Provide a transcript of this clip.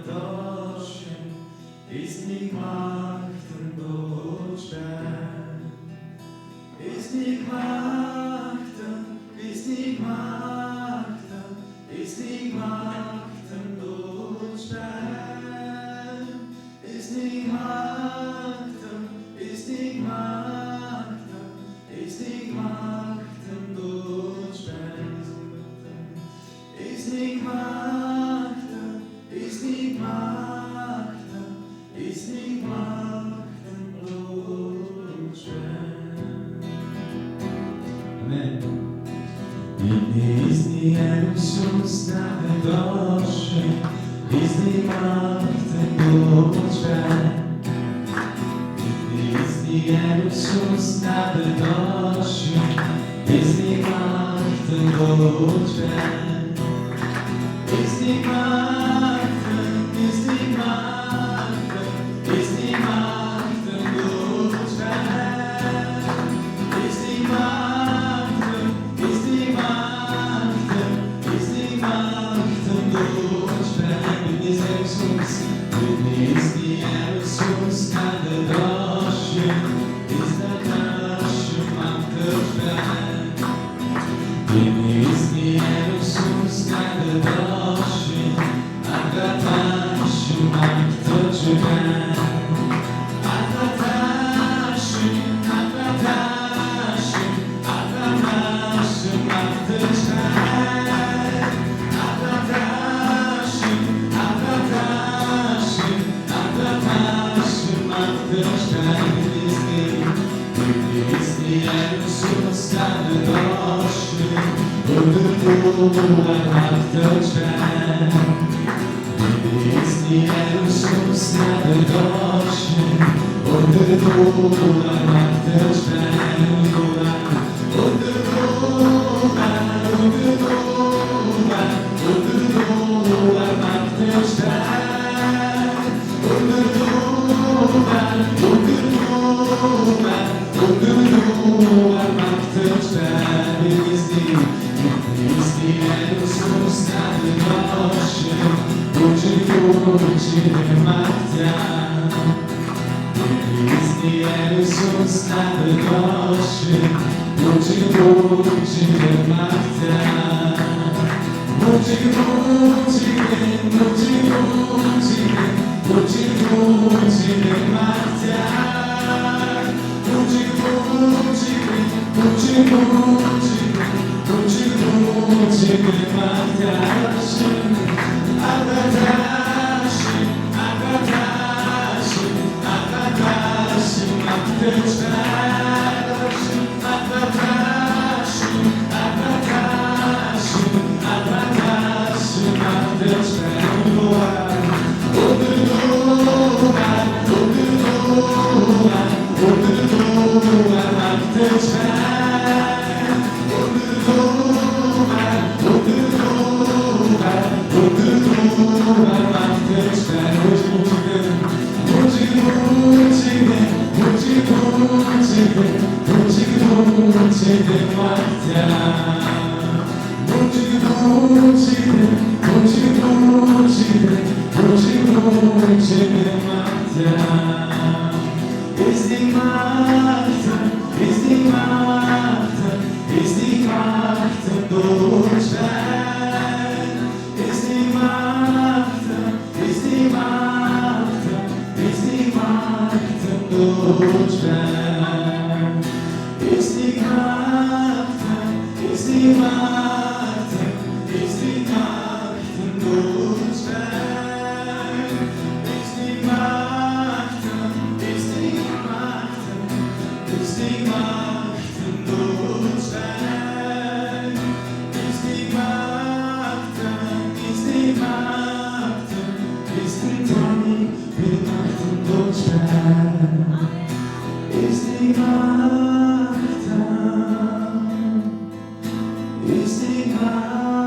doorschen, ist nicht machten Brotstein. Ist nicht machten, ist nicht machten, ist nicht machten Brotstein. Ist nicht machten, ist nicht machten, ist nicht machten Brotstein. Ist nicht machten, ist nicht machten, ist nicht machten Brotstein. Amen. Ist nicht Erlösungs nach der Dosche, ist nicht machten Brotstein. Ist nicht Erlösungs nach der Dosche, ist nicht machten Brotstein. Ist nicht machten, ist nicht machten, ist nicht machten Brotstein. Ist nicht machten, ist nicht machten, ist nicht machten Brotstein. Mit mir selbst uns, mit mir ist die Erlösungs keine Dosche, ist der Tasche macht der Stein. Mit mir ist die Erlösungs keine Dosche, an der Tasche macht der Stein. An der Tasche, an der Tasche, an der Tasche macht der Stein. An der Tasche, an der Tasche, an der Tasche macht der Stein. Mit mir ist die Erlösungs keine Dosche, und der Bruder macht der Stein. Mit mir ist die Erlösungs keine Dosche, und der Bruder macht der Stein. Und der Bruder, und der Bruder, und der Bruder macht der Stein. Und der Bruder, und der Bruder, und der Bruder macht der Stein. Mir ist die Erlösungs keine Dosche, und die macht ja. Mir ist die Erlösungs keine Dosche, und die macht ja. Und die macht ja. Is die Macht.